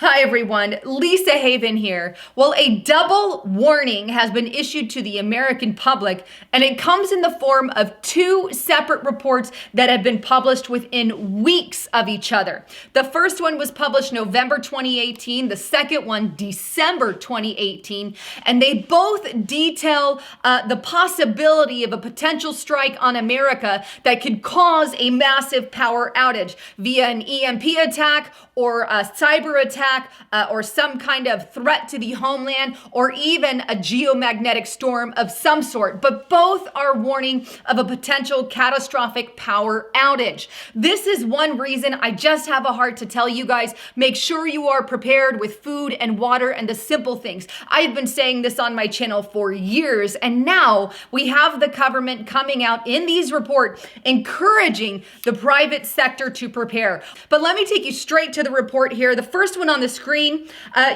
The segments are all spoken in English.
Hi everyone, Lisa Haven here. Well, a double warning has been issued to the American public, and it comes in the form of two separate reports that have been published within weeks of each other. The first one was published November 2018, the second one December 2018, and they both detail the possibility of a potential strike on America that could cause a massive power outage via an EMP attack or a cyber attack or some kind of threat to the homeland or even a geomagnetic storm of some sort. But both are warning of a potential catastrophic power outage. This is one reason I just have a heart to tell you guys, make sure you are prepared with food and water and the simple things. I've been saying this on my channel for years, and now we have the government coming out in these reports encouraging the private sector to prepare. But let me take you straight to the report here. The first one on the screen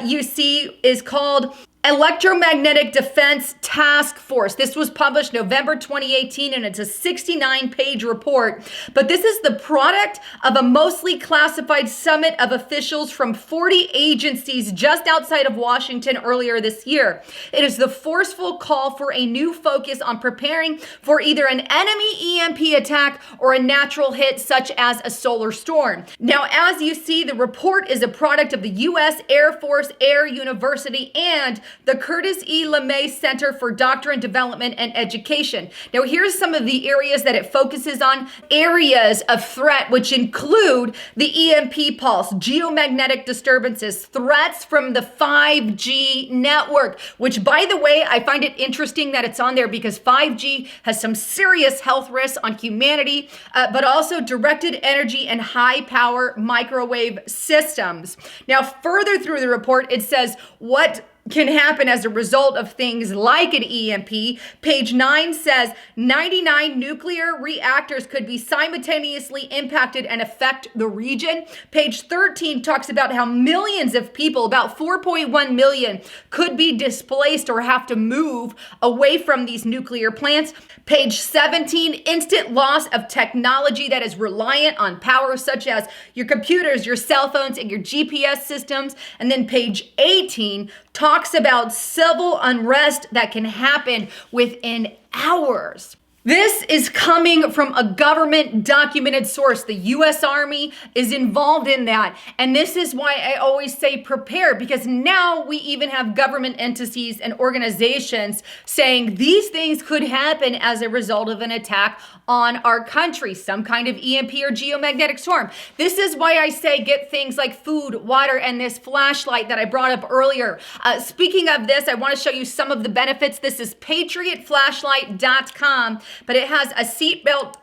you see is called Electromagnetic Defense Task Force. This was published November 2018, and it's a 69-page report. But this is the product of a mostly classified summit of officials from 40 agencies just outside of Washington earlier this year. It is the forceful call for a new focus on preparing for either an enemy EMP attack or a natural hit such as a solar storm. Now, as you see, the report is a product of the U.S. Air Force Air University and the Curtis E. LeMay Center for Doctrine Development and Education. Now, here's some of the areas that it focuses on. Areas of threat, which include the EMP pulse, geomagnetic disturbances, threats from the 5G network, which, by the way, I find it interesting that it's on there because 5G has some serious health risks on humanity, but also directed energy and high power microwave systems. Now, further through the report, it says what can happen as a result of things like an EMP. Page 9 says 99 nuclear reactors could be simultaneously impacted and affect the region. Page 13 talks about how millions of people, about 4.1 million, could be displaced or have to move away from these nuclear plants. Page 17, instant loss of technology that is reliant on power, such as your computers, your cell phones, and your GPS systems. And then page 18 talks about civil unrest that can happen within hours. This is coming from a government documented source. The U.S. Army is involved in that. And this is why I always say prepare, because now we even have government entities and organizations saying these things could happen as a result of an attack on our country, some kind of EMP or geomagnetic storm. This is why I say get things like food, water, and this flashlight that I brought up earlier. Speaking of this, I want to show you some of the benefits. This is patriotflashlight.com. But it has a seatbelt.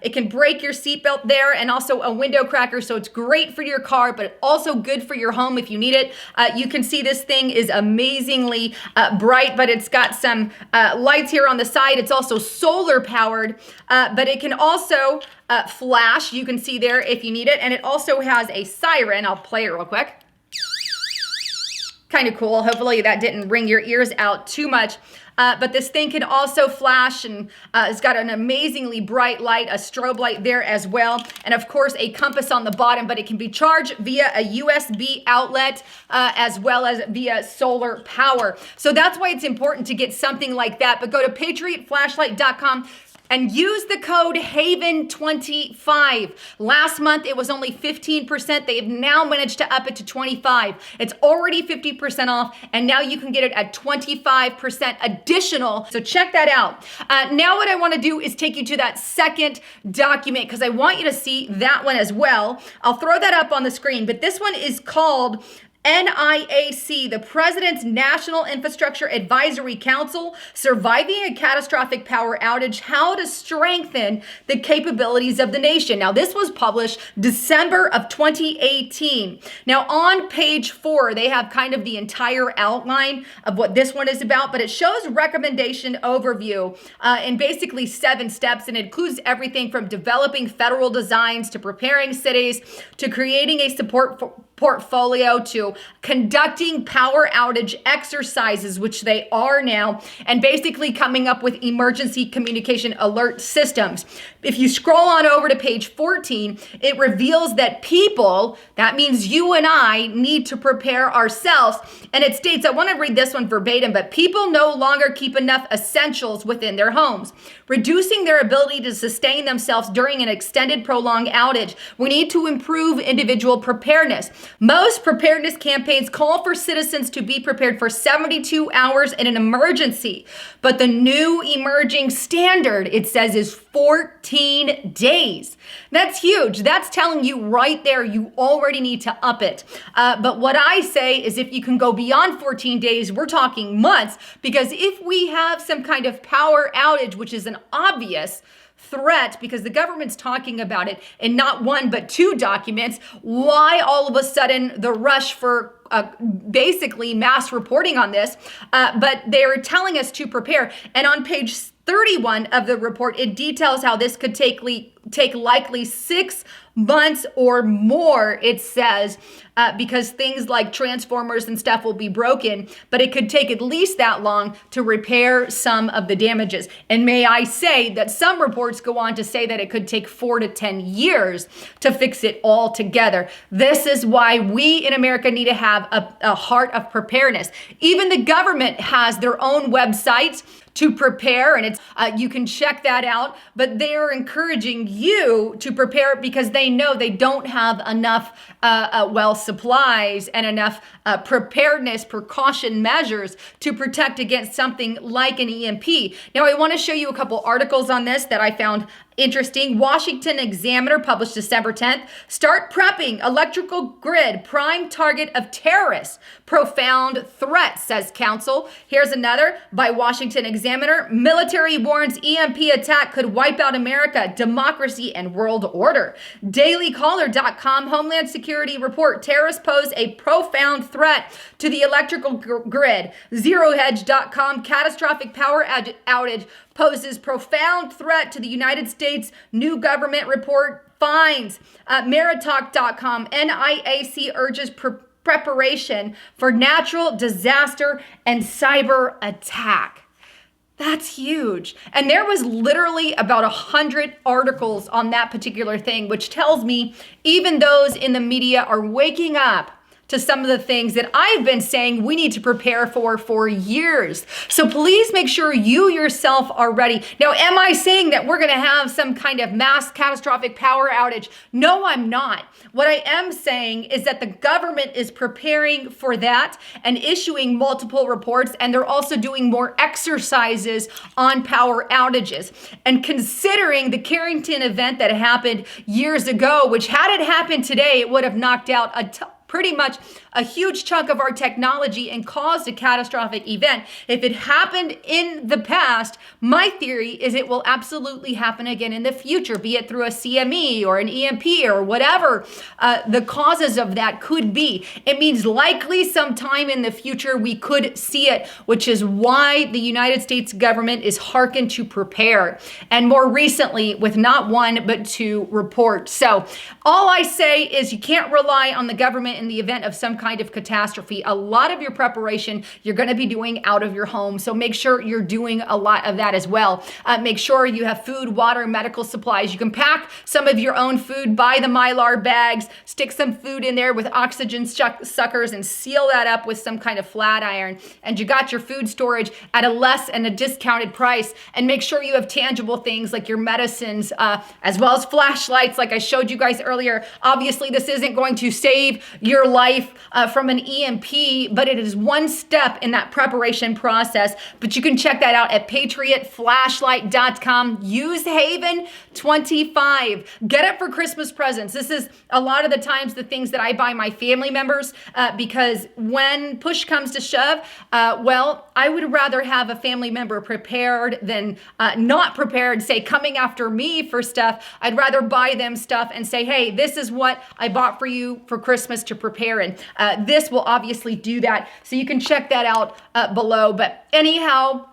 It can break your seatbelt there, and also a window cracker. So it's great for your car, but also good for your home if you need it. You can see this thing is amazingly bright, but it's got some lights here on the side. It's also solar powered, but it can also flash. You can see there if you need it. And it also has a siren. I'll play it real quick. Kind of cool. Hopefully that didn't ring your ears out too much. But this thing can also flash, and it's got an amazingly bright light, a strobe light there as well. And of course, a compass on the bottom, but it can be charged via a USB outlet as well as via solar power. So that's why it's important to get something like that. But go to patriotflashlight.com and use the code HAVEN25. Last month, it was only 15%. They have now managed to up it to 25. It's already 50% off, and now you can get it at 25% additional. So check that out. Now what I want to do is take you to that second document because I want you to see that one as well. I'll throw that up on the screen, but this one is called NIAC, the President's National Infrastructure Advisory Council, Surviving a Catastrophic Power Outage, How to Strengthen the Capabilities of the Nation. Now, this was published December of 2018. Now, on page 4, they have kind of the entire outline of what this one is about, but it shows recommendation overview in basically 7 steps, and it includes everything from developing federal designs to preparing cities to creating a support portfolio to conducting power outage exercises, which they are now, and basically coming up with emergency communication alert systems. If you scroll on over to page 14, it reveals that people, that means you and I, need to prepare ourselves. And it states, I want to read this one verbatim, but people no longer keep enough essentials within their homes, reducing their ability to sustain themselves during an extended, prolonged outage. We need to improve individual preparedness. Most preparedness campaigns call for citizens to be prepared for 72 hours in an emergency. But the new emerging standard, it says, is 14 days. That's huge. That's telling you right there, you already need to up it. But what I say is if you can go beyond 14 days, we're talking months, because if we have some kind of power outage, which is an obvious threat because the government's talking about it in not one but two documents, why all of a sudden the rush for basically mass reporting on this? But they're telling us to prepare. And on page 31 of the report, it details how this could take likely 6 months or more, it says, because things like transformers and stuff will be broken, but it could take at least that long to repair some of the damages. And may I say that some reports go on to say that it could take 4 to 10 years to fix it all together. This is why we in America need to have a heart of preparedness. Even the government has their own websites to prepare, and it's you can check that out, but they're encouraging you to prepare because they know they don't have enough supplies and enough preparedness precaution measures to protect against something like an EMP. Now, I want to show you a couple articles on this that I found interesting. Washington Examiner published December 10th. Start prepping. Electrical grid, prime target of terrorists. Profound threat, says counsel. Here's another by Washington Examiner. Military warns EMP attack could wipe out America, democracy, and world order. DailyCaller.com Homeland Security report. Terrorists pose a profound threat to the electrical grid. ZeroHedge.com Catastrophic power outage poses profound threat to the United States. New government report finds. Maritalk.com NIAC urges preparation for natural disaster and cyber attack. That's huge. And there was literally about 100 articles on that particular thing, which tells me even those in the media are waking up to some of the things that I've been saying we need to prepare for years. So please make sure you yourself are ready. Now, am I saying that we're going to have some kind of mass catastrophic power outage? No, I'm not. What I am saying is that the government is preparing for that and issuing multiple reports, and they're also doing more exercises on power outages. And considering the Carrington event that happened years ago, which had it happened today, it would have knocked out pretty much a huge chunk of our technology and caused a catastrophic event. If it happened in the past, my theory is it will absolutely happen again in the future, be it through a CME or an EMP or whatever the causes of that could be. It means likely sometime in the future we could see it, which is why the United States government is hearkened to prepare. And more recently with not one, but two reports. So all I say is you can't rely on the government in the event of some kind of catastrophe. A lot of your preparation you're going to be doing out of your home. So make sure you're doing a lot of that as well. Make sure you have food, water, medical supplies. You can pack some of your own food, buy the Mylar bags, stick some food in there with oxygen suckers and seal that up with some kind of flat iron. And you got your food storage at a less and a discounted price. And make sure you have tangible things like your medicines, as well as flashlights like I showed you guys earlier. Obviously, this isn't going to save your life from an EMP, but it is one step in that preparation process. But you can check that out at patriotflashlight.com. Use Haven 25. Get it for Christmas presents. This is a lot of the times the things that I buy my family members because when push comes to shove, well, I would rather have a family member prepared than not prepared, say coming after me for stuff. I'd rather buy them stuff and say, hey, this is what I bought for you for Christmas to prepare. And this will obviously do that. So you can check that out below. But anyhow,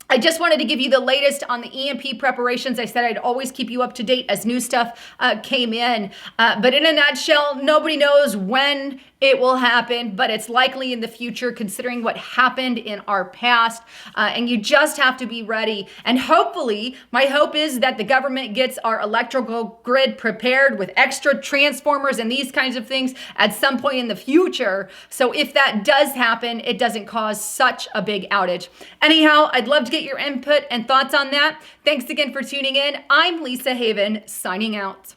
I just wanted to give you the latest on the EMP preparations. I said I'd always keep you up to date as new stuff came in. But in a nutshell, nobody knows when it will happen, but it's likely in the future considering what happened in our past. And you just have to be ready. And hopefully, my hope is that the government gets our electrical grid prepared with extra transformers and these kinds of things at some point in the future. So if that does happen, it doesn't cause such a big outage. Anyhow, I'd love to get your input and thoughts on that. Thanks again for tuning in. I'm Lisa Haven, signing out.